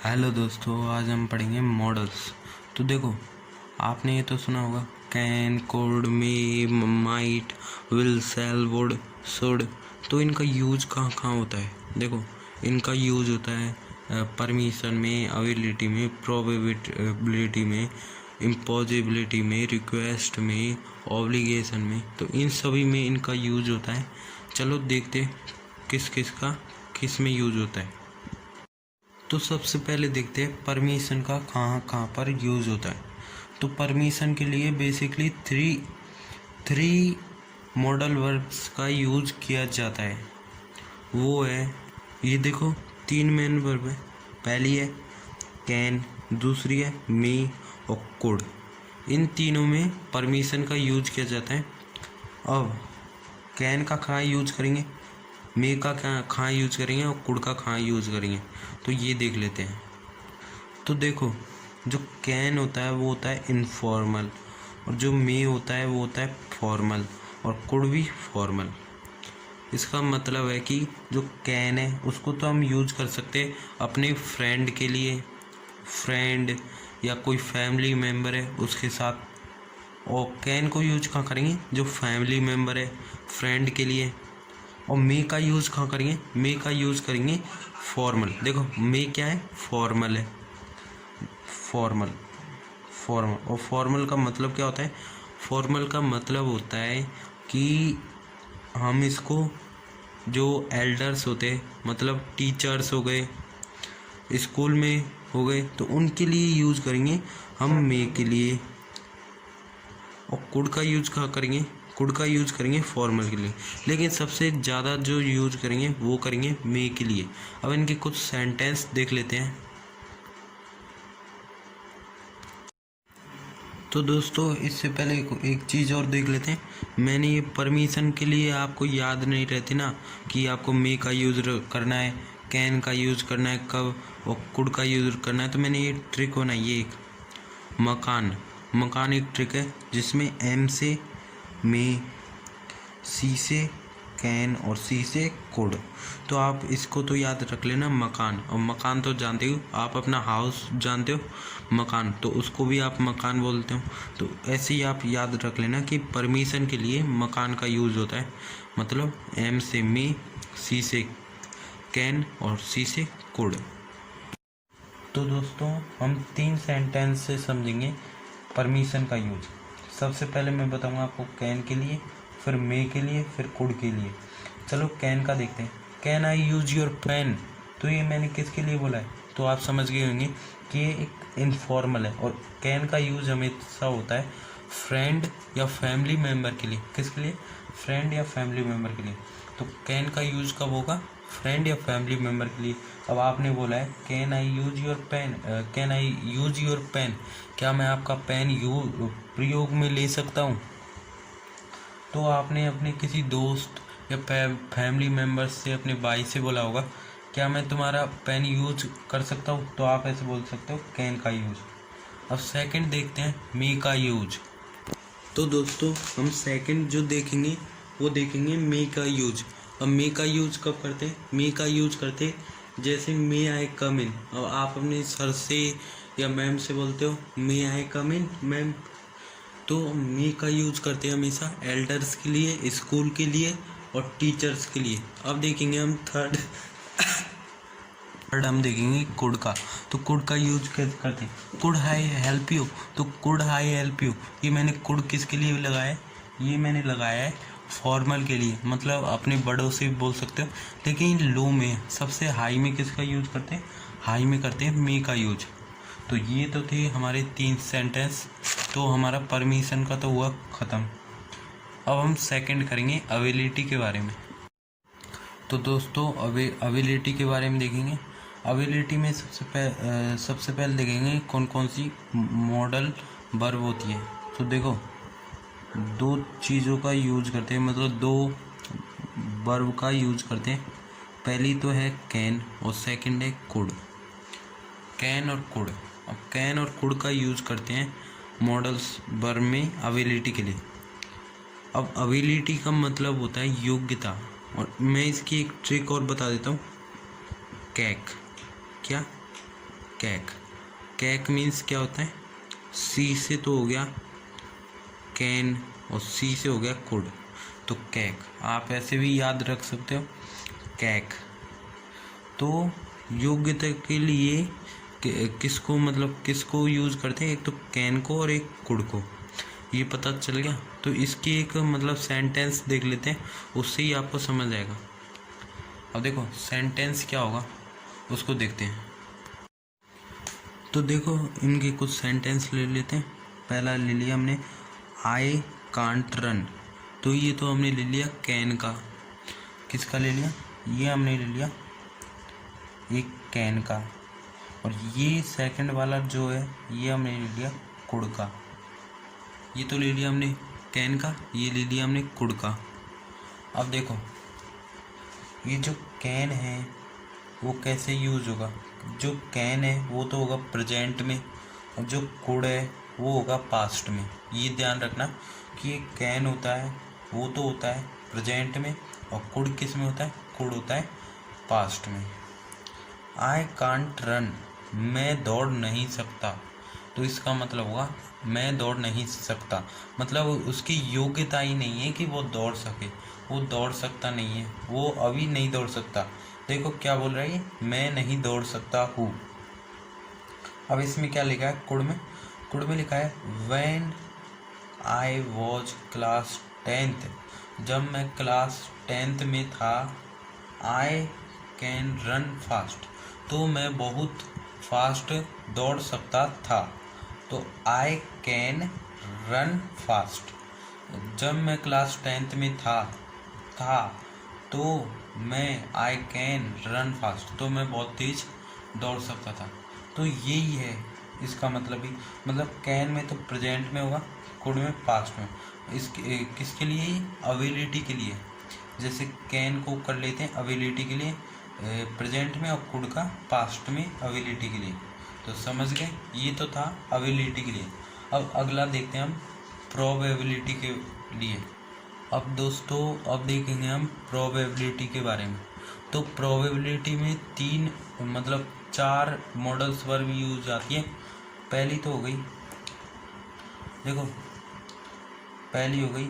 Hello दोस्तों, आज हम पढ़ेंगे मॉडल्स। तो देखो, आपने ये तो सुना होगा can, could, may, might, will, shall, would, should. तो इनका यूज कहाँ कहाँ होता है? देखो, इनका यूज होता है परमिशन में, अवेलेबिलिटी में, प्रोबेबिलिटी में, इम्पॉसिबिलिटी में, रिक्वेस्ट में, ऑब्लिगेशन में। तो इन सभी में इनका यूज होता है। चलो देखते किस में यूज होता है। तो सबसे पहले देखते हैं परमिशन का कहाँ कहाँ पर यूज़ होता है। तो परमिशन के लिए बेसिकली थ्री मॉडल वर्ब्स का यूज़ किया जाता है। वो है, ये देखो, तीन मेन वर्ब है। पहली है कैन, दूसरी है मे और कुड। इन तीनों में परमिशन का यूज किया जाता है। अब कैन का कहाँ यूज करेंगे, मे का कहाँ यूज करेंगे और कुड का कहाँ यूज करेंगे, तो ये देख लेते हैं। तो देखो, जो कैन होता है वो होता है इनफॉर्मल, और जो मे होता है वो होता है फॉर्मल, और कुड भी फॉर्मल। इसका मतलब है कि जो कैन है उसको तो हम यूज कर सकते हैं अपने फ्रेंड के लिए, फ्रेंड या कोई फैमिली मेम्बर है उसके साथ। और कैन को यूज कहाँ करेंगे, जो फैमिली मेम्बर है, फ्रेंड के लिए। और मे का यूज़ कहाँ करेंगे, मे का यूज़ करेंगे फॉर्मल। देखो, मे क्या है, फॉर्मल है, फॉर्मल और फॉर्मल का मतलब क्या होता है? फॉर्मल का मतलब होता है कि हम इसको, जो एल्डर्स होते हैं, मतलब टीचर्स हो गए, स्कूल में हो गए, तो उनके लिए यूज़ करेंगे हम मे के लिए। और कुड का यूज कहाँ करेंगे, कुड का यूज करेंगे फॉर्मल के लिए, लेकिन सबसे ज़्यादा जो यूज करेंगे वो करेंगे मे के लिए। अब इनके कुछ सेंटेंस देख लेते हैं। तो दोस्तों, इससे पहले एक चीज़ और देख लेते हैं। मैंने ये परमिशन के लिए, आपको याद नहीं रहती ना कि आपको मे का यूज़ करना है, कैन का यूज़ करना है कब, और कुड का यूज़ करना है। तो मैंने ये ट्रिक बनाई है एक, मकान एक ट्रिक है जिसमें एम से मे, सी से कैन और सी से कुड। तो आप इसको तो याद रख लेना, मकान। और मकान तो जानते हो आप, अपना हाउस जानते हो, मकान, तो उसको भी आप मकान बोलते हो। तो ऐसे ही आप याद रख लेना कि परमिशन के लिए मकान का यूज़ होता है, मतलब एम से मे, सी से कैन और सी से कुड। तो दोस्तों, हम तीन सेंटेंस से समझेंगे परमिशन का यूज। सबसे पहले मैं बताऊंगा आपको कैन के लिए, फिर मे के लिए, फिर कुड के लिए। चलो कैन का देखते हैं। Can I use your pen, तो ये मैंने किसके लिए बोला है? तो आप समझ गए होंगे कि ये एक इनफॉर्मल है, और कैन का यूज हमेशा होता है फ्रेंड या फैमिली मेम्बर के लिए। किसके लिए? फ्रेंड या फैमिली मेम्बर के लिए। तो कैन का यूज कब होगा? फ्रेंड या फैमिली मेम्बर के लिए। अब आपने बोला है can I use your pen, can I use your pen, क्या मैं आपका पेन प्रयोग में ले सकता हूँ? तो आपने अपने किसी दोस्त या फैमिली मेम्बर से, अपने भाई से बोला होगा क्या मैं तुम्हारा पेन यूज कर सकता हूँ? तो आप ऐसे बोल सकते हो कैन का यूज। अब सेकंड देखते हैं, मे का यूज। तो दोस्तों, हम सेकंड जो देखेंगे वो देखेंगे मे का यूज। अब मे का यूज कब करते हैं? मे का यूज करते जैसे मे आई कम इन। अब आप अपने सर से या मैम से बोलते हो मे आई कम इन मैम, तो मे का यूज करते हैं हमेशा एल्डर्स के लिए, स्कूल के लिए और टीचर्स के लिए। अब देखेंगे हम थर्ड हम देखेंगे कुड का। तो कुड का यूज कैसे करते हैं? कुड आई हेल्प यू, तो कुड आई हेल्प यू, ये मैंने कुड किसके लिए लगाया है? ये मैंने लगाया है फॉर्मल के लिए, मतलब अपने बड़ों से भी बोल सकते हो। लेकिन लो में, सबसे हाई में किसका यूज करते हैं? हाई में करते हैं मे का यूज। तो ये तो थे हमारे तीन सेंटेंस। तो हमारा परमिशन का तो हुआ ख़त्म। अब हम सेकंड करेंगे अवेलेबिलिटी के बारे में। तो दोस्तों, अवेलेबिलिटी के बारे में देखेंगे। अवेलेबिलिटी में सबसे पहले देखेंगे कौन कौन सी मॉडल वर्ब होती है। तो देखो, दो चीज़ों का यूज करते हैं, मतलब दो वर्ब का यूज करते हैं। पहली तो है कैन और सेकंड है कुड। कैन और कुड। अब कैन और कुड का यूज करते हैं मॉडल्स वर्ब में अवेलेबिलिटी के लिए। अब अवेलेबिलिटी का मतलब होता है योग्यता, और मैं इसकी एक ट्रिक और बता देता हूँ। कैक, क्या? कैक। कैक मीन्स क्या होता है, सी से तो हो गया कैन और सी से हो गया कुड, तो कैक आप ऐसे भी याद रख सकते हो, कैक। तो योग्यता के लिए किसको मतलब किसको यूज़ करते हैं, एक तो कैन को और एक कुड को, ये पता चल गया। तो इसकी एक मतलब सेंटेंस देख लेते हैं, उससे ही आपको समझ आएगा। अब देखो सेंटेंस क्या होगा उसको देखते हैं। तो देखो इनके कुछ सेंटेंस ले लेते हैं। पहला ले लिया हमने आई कांट रन, तो ये तो हमने ले लिया कैन का। किसका ले लिया, ये हमने ले लिया एक कैन का। और ये सेकंड वाला जो है ये हमने ले लिया कुड़ का। ये तो ले लिया हमने कैन का, ये ले लिया हमने कुड़ का। अब देखो ये जो कैन है वो कैसे यूज होगा, जो कैन है वो तो होगा प्रेजेंट में और जो कुड़ है वो होगा पास्ट में। ये ध्यान रखना कि ये कैन होता है वो तो होता है प्रेजेंट में और कुड़ किस में होता है, कुड़ होता है पास्ट में। आई कांट रन, मैं दौड़ नहीं सकता, तो इसका मतलब होगा मैं दौड़ नहीं सकता, मतलब उसकी योग्यता ही नहीं है कि वो दौड़ सके, वो दौड़ सकता नहीं है, वो अभी नहीं दौड़ सकता। देखो क्या बोल रहा है, मैं नहीं दौड़ सकता हूँ। अब इसमें क्या लिखा है कुड़ में, कुड़ में लिखा है when I was class 10th, जब मैं क्लास 10th में था, आई कैन रन फास्ट, तो मैं बहुत फास्ट दौड़ सकता था। तो आई कैन रन फास्ट, जब मैं क्लास 10th में था तो मैं आई कैन रन फास्ट, तो मैं बहुत तेज दौड़ सकता था। तो यही है इसका मतलब ही, मतलब कैन में तो प्रेजेंट में होगा, कुड में पास्ट में। इसके किसके लिए, अवेलिटी के लिए। जैसे कैन को कर लेते हैं अवेलिटी के लिए प्रेजेंट में और कुड का पास्ट में अवेलिटी के लिए। तो समझ गए, ये तो था अवेलिटी के लिए। अब अगला देखते हैं हम प्रोबेबिलिटी के लिए। अब दोस्तों अब देखेंगे हम प्रोबेबिलिटी के बारे में। तो प्रोबेबिलिटी में तीन मतलब 4 मॉडल्स वर्ब यूज आती है। पहली तो हो गई, देखो पहली हो गई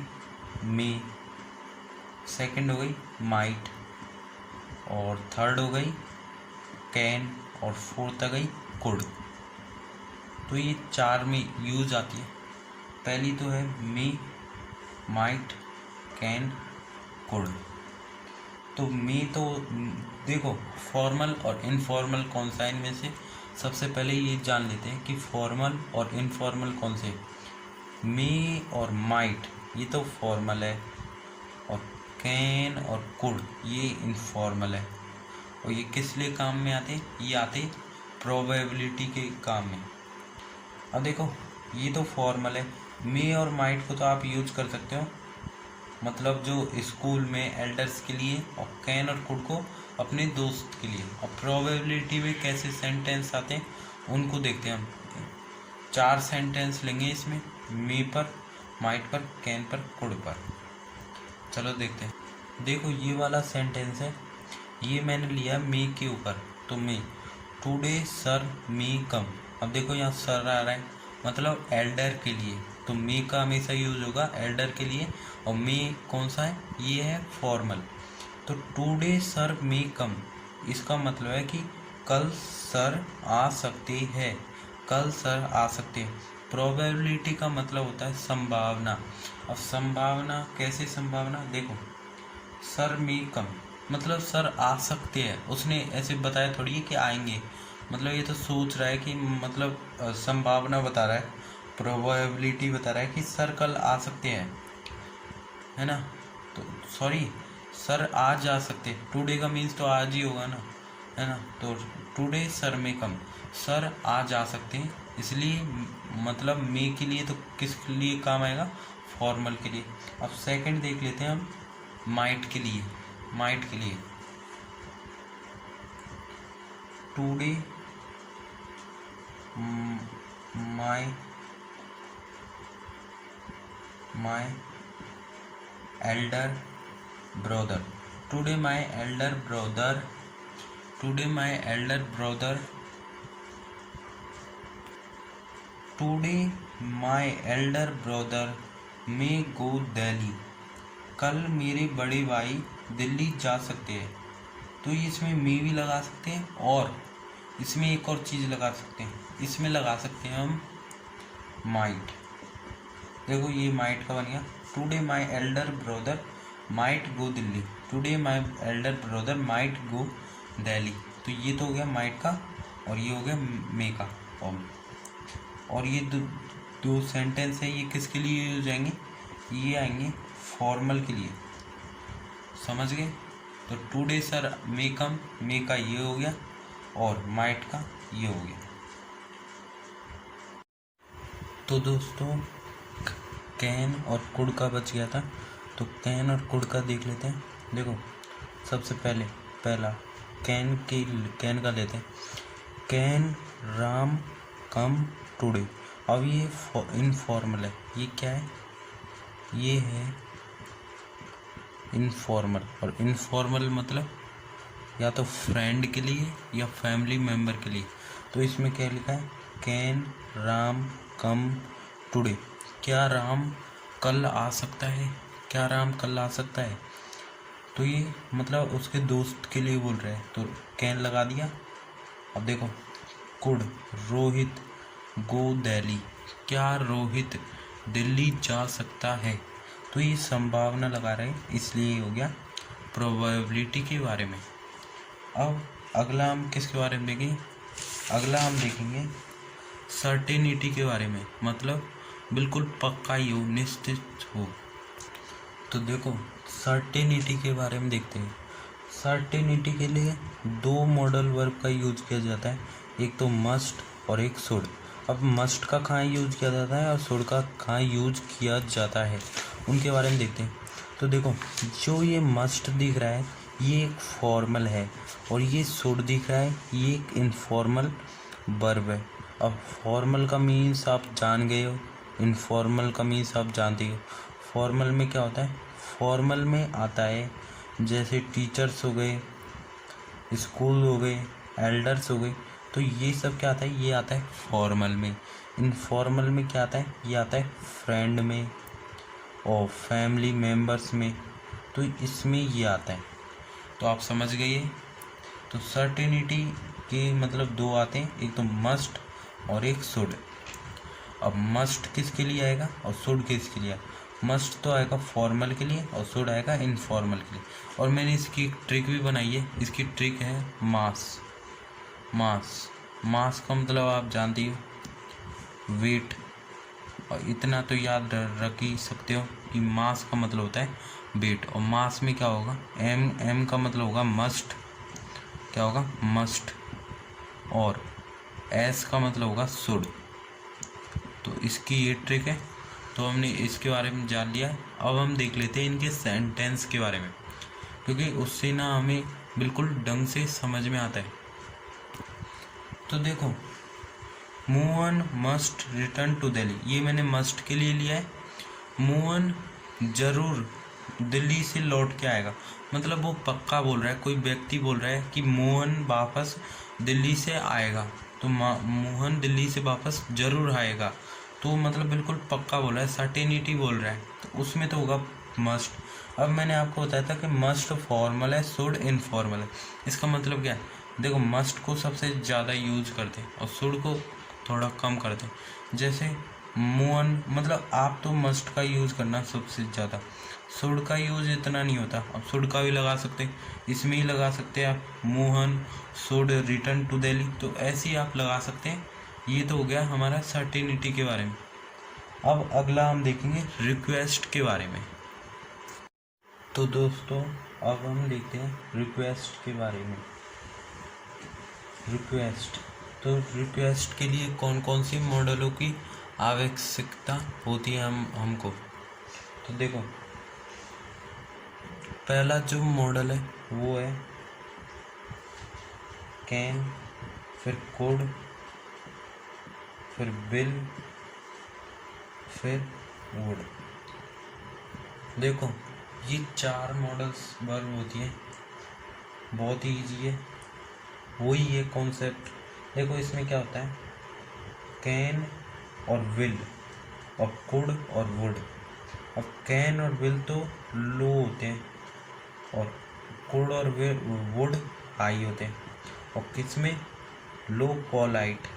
मे, सेकंड हो गई माइट, और थर्ड हो गई कैन, और फोर्थ आ गई कुड। तो ये 4 में यूज आती है। पहली तो है मे, माइट, कैन, कुड। तो मे तो देखो फॉर्मल और इनफॉर्मल कौन सा है इनमें से, सबसे पहले ये जान लेते हैं कि फॉर्मल और इनफॉर्मल कौन से। मे और माइट ये तो फॉर्मल है, और कैन और कुड ये इनफॉर्मल है। और ये किस लिए काम में आते, ये आते प्रोबेबिलिटी के काम में। अब देखो ये तो फॉर्मल है, मे और माइट को तो आप यूज कर सकते हो मतलब जो स्कूल में एल्डर्स के लिए, और कैन और कुड को अपने दोस्त के लिए। और प्रोबेबिलिटी में कैसे सेंटेंस आते हैं उनको देखते हैं हम। 4 सेंटेंस लेंगे इसमें, मे पर, माइट पर, कैन पर, कुड पर। चलो देखते हैं। देखो ये वाला सेंटेंस है, ये मैंने लिया मे के ऊपर। तो मे टुडे सर मे कम। अब देखो यहाँ सर आ रहा है मतलब एल्डर के लिए, तो मे का हमेशा यूज होगा एल्डर के लिए। और मे कौन सा है, ये है फॉर्मल। तो टुडे सर मे कम, इसका मतलब है कि कल सर आ सकते हैं, कल सर आ सकते हैं। प्रोबेबिलिटी का मतलब होता है संभावना। अब संभावना कैसे, संभावना देखो सर मे कम मतलब सर आ सकते हैं, उसने ऐसे बताया थोड़ी है कि आएंगे, मतलब ये तो सोच रहा है कि मतलब संभावना बता रहा है, प्रोबेबिलिटी बता रहा है कि सर कल आ सकते हैं, है ना। तो सॉरी सर आज आ सकते, टुडे का मीन्स तो आज ही होगा ना, है ना। तो टुडे सर में कम, सर आज आ सकते हैं, इसलिए मतलब मे के लिए तो किस लिए काम आएगा, फॉर्मल के लिए। अब सेकंड देख लेते हैं हम माइट के लिए। माइट के लिए today my elder brother, today my elder brother today my elder brother may go Delhi, कल मेरे बड़े भाई दिल्ली जा सकते हैं। तो इसमें मे भी लगा सकते हैं और इसमें एक और चीज़ लगा सकते हैं, इसमें लगा सकते हैं हम माइट। देखो ये माइट का बन गया, today my elder brother might go Delhi, today my elder brother might go Delhi. तो ये तो हो गया माइट का और ये हो गया मे का फॉर्म। और ये दो सेंटेंस है, ये किसके लिए यूज आएंगे, ये आएंगे फॉर्मल के लिए, समझ गए। तो टुडे सर मे कम, मे का ये हो गया और माइट का ये हो गया। तो दोस्तों कैन और कुड का बच गया था, तो कैन और कुड का देख लेते हैं। देखो सबसे पहला कैन का लेते हैं, कैन राम कम टुडे। अब ये इनफॉर्मल है, ये क्या है, ये है इनफॉर्मल। और इनफॉर्मल मतलब या तो फ्रेंड के लिए या फैमिली मेम्बर के लिए। तो इसमें क्या लिखा है, कैन राम कम टुडे, क्या राम कल आ सकता है, क्या राम कल आ सकता है। तो ये मतलब उसके दोस्त के लिए बोल रहे हैं, तो कैन लगा दिया। अब देखो कुड रोहित गो दिल्ली, क्या रोहित दिल्ली जा सकता है। तो ये संभावना लगा रहे हैं, इसलिए हो गया प्रोबेबिलिटी के बारे में। अब अगला हम किसके बारे में देखेंगे, अगला हम देखेंगे सर्टेनिटी के बारे में, मतलब बिल्कुल पक्का ही हो, निश्चित हो। तो देखो सर्टेनिटी के बारे में देखते हैं। सर्टेनिटी के लिए दो मॉडल वर्ब का यूज किया जाता है, एक तो मस्ट और एक शुड। अब मस्ट का कहाँ यूज किया जाता है और शुड का कहाँ यूज किया जाता है, उनके बारे में देखते हैं। तो देखो जो ये मस्ट दिख रहा है ये एक फॉर्मल है और ये शुड दिख रहा है ये एक इनफॉर्मल वर्ब है। अब फॉर्मल का मीन्स आप जान गए हो, इनफॉर्मल का मीन्स आप जानते हो। फॉर्मल में क्या होता है, फॉर्मल में आता है जैसे टीचर्स हो गए, स्कूल हो गए, एल्डर्स हो गए, तो ये सब क्या आता है, ये आता है फॉर्मल में। इनफॉर्मल में क्या आता है, ये आता है फ्रेंड में और फैमिली मेम्बर्स में, तो इसमें ये आता है। तो आप समझ गए। तो सर्टेनिटी के मतलब दो आते हैं, एक तो मस्ट और एक शुड। अब मस्ट किसके लिए आएगा और शुड किसके लिए आएगा, मस्ट तो आएगा फॉर्मल के लिए और शुड आएगा इनफॉर्मल के लिए। और मैंने इसकी एक ट्रिक भी बनाई है, इसकी ट्रिक है मास। मास का मतलब आप जानती हो वेट, और इतना तो याद रख ही सकते हो कि मास का मतलब होता है वेट। और मास में क्या होगा, एम का मतलब होगा मस्ट, क्या होगा मस्ट, और एस का मतलब होगा शुड। तो इसकी ये ट्रिक है, तो हमने इसके बारे में जान लिया है। अब हम देख लेते हैं इनके सेंटेंस के बारे में, क्योंकि उससे ना हमें बिल्कुल ढंग से समझ में आता है। तो देखो Mohan must return to Delhi, ये मैंने मस्ट के लिए लिया है। मोहन जरूर दिल्ली से लौट के आएगा, मतलब वो पक्का बोल रहा है, कोई व्यक्ति बोल रहा है कि मोहन वापस दिल्ली से आएगा, तो मोहन दिल्ली से वापस जरूर आएगा, तो मतलब बिल्कुल पक्का बोल रहा है, सर्टेनिटी बोल रहा है, तो उसमें तो होगा मस्ट। अब मैंने आपको बताया था कि मस्ट फॉर्मल है, शुड इनफॉर्मल है। इसका मतलब क्या है, देखो मस्ट को सबसे ज़्यादा यूज करते हैं और शुड को थोड़ा कम करते हैं। जैसे मोहन, मतलब आप तो मस्ट का यूज़ करना सबसे ज़्यादा, शुड का यूज़ इतना नहीं होता। अब शुड का भी लगा सकते हैं, इसमें ही लगा सकते हैं आप, Mohan should return to Delhi, तो ऐसे ही आप लगा सकते हैं। ये तो हो गया हमारा सर्टेनिटी के बारे में। अब अगला हम देखेंगे रिक्वेस्ट के बारे में। तो दोस्तों अब हम देखते हैं रिक्वेस्ट के बारे में। रिक्वेस्ट, तो रिक्वेस्ट के लिए कौन कौन सी मॉडलों की आवश्यकता होती है हमको। तो देखो पहला जो मॉडल है वो है कैन, फिर कुड, फिर विल, फिर वुड। देखो ये चार मॉडल्स वर्ब होती हैं, बहुत ही ईजी है, वही है कॉन्सेप्ट। देखो इसमें क्या होता है, कैन और विल और कुड और वुड। अब कैन और विल तो लो होते हैं और कुड और वुड हाई होते हैं। और किस में? लो पोलाइट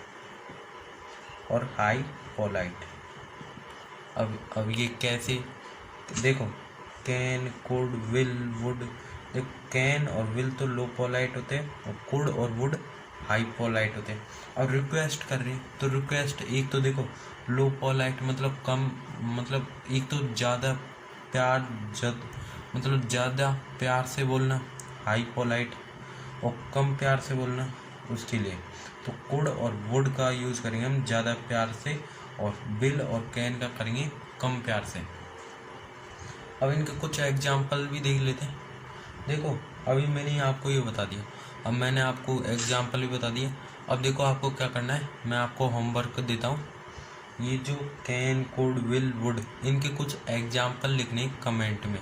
और हाई पोलाइट। अब ये कैसे? देखो, कैन, कुड, विल, वुड। देखो, कैन और विल तो लो पोलाइट होते हैं और कुड और वुड हाई पोलाइट होते हैं। और रिक्वेस्ट कर रहे हैं तो रिक्वेस्ट एक तो देखो, लो पोलाइट मतलब कम, मतलब एक तो ज़्यादा प्यार मतलब ज़्यादा प्यार से बोलना हाई पोलाइट, और कम प्यार से बोलना उसके लिए तो कुड और वुड का यूज़ करेंगे हम ज़्यादा प्यार से, और विल और कैन का करेंगे कम प्यार से। अब इनके कुछ एग्जाम्पल भी देख लेते हैं। देखो, अभी मैंने आपको ये बता दिया, अब मैंने आपको एग्जाम्पल भी बता दिया। अब देखो आपको क्या करना है, मैं आपको होमवर्क देता हूँ। ये जो कैन, कुड, विल, वुड, इनके कुछ एग्जाम्पल लिखने कमेंट में,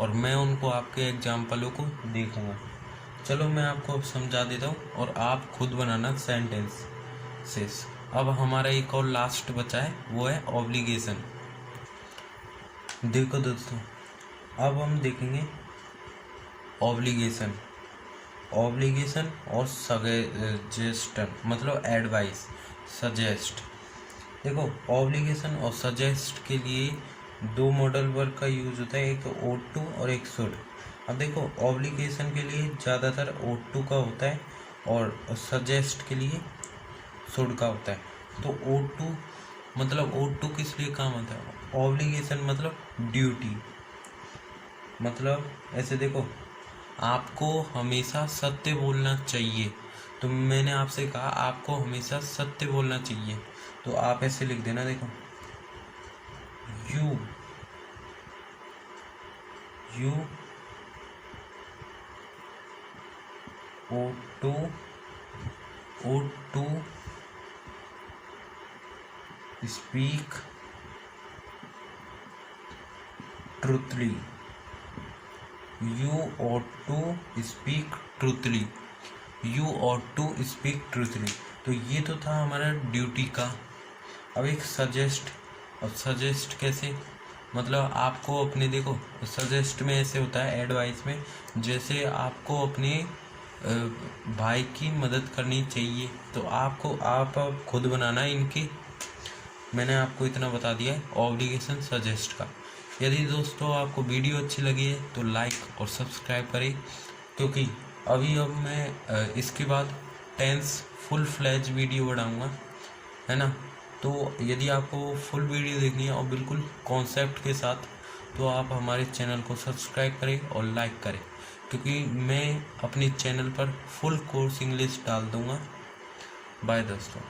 और मैं उनको आपके एग्जाम्पलों को देखूँगा। चलो मैं आपको अब समझा देता हूँ और आप खुद बनाना सेंटेंसेस। अब हमारा एक और लास्ट बचा है, वो है ऑब्लिगेशन। देखो दोस्तों, अब हम देखेंगे ऑब्लिगेशन और सजेस्टन मतलब एडवाइस, सजेस्ट। देखो, ऑब्लिगेशन और सजेस्ट के लिए दो मॉडल वर्ब का यूज होता है, एक ought to और एक should। अब देखो, ऑब्लिगेशन के लिए ज़्यादातर ought to का होता है और सजेस्ट के लिए should का होता है। तो ought to मतलब ought to किस लिए काम आता है? ऑब्लिगेशन मतलब ड्यूटी, मतलब ऐसे देखो, आपको हमेशा सत्य बोलना चाहिए, तो मैंने आपसे कहा आपको हमेशा सत्य बोलना चाहिए, तो आप ऐसे लिख देना। देखो, you ought to speak truthfully। You ought to speak truthfully। You ought to speak truthfully। तो ये तो था हमारा ड्यूटी का। अब एक सजेस्ट, और सजेस्ट कैसे? मतलब आपको अपने, देखो सजेस्ट में ऐसे होता है एडवाइस में, जैसे आपको अपने भाई की मदद करनी चाहिए, तो आपको आप खुद बनाना इनकी। मैंने आपको इतना बता दिया है ऑब्लिगेशन सजेस्ट का। यदि दोस्तों आपको वीडियो अच्छी लगी है तो लाइक और सब्सक्राइब करें, क्योंकि अब मैं इसके बाद टेंस फुल फ्लैज वीडियो बनाऊंगा, है ना। तो यदि आपको फुल वीडियो देखनी है और बिल्कुल कॉन्सेप्ट के साथ, तो आप हमारे चैनल को सब्सक्राइब करें और लाइक करें, क्योंकि मैं अपने चैनल पर फुल कोर्स इंग्लिश डाल दूँगा। बाय दोस्तों।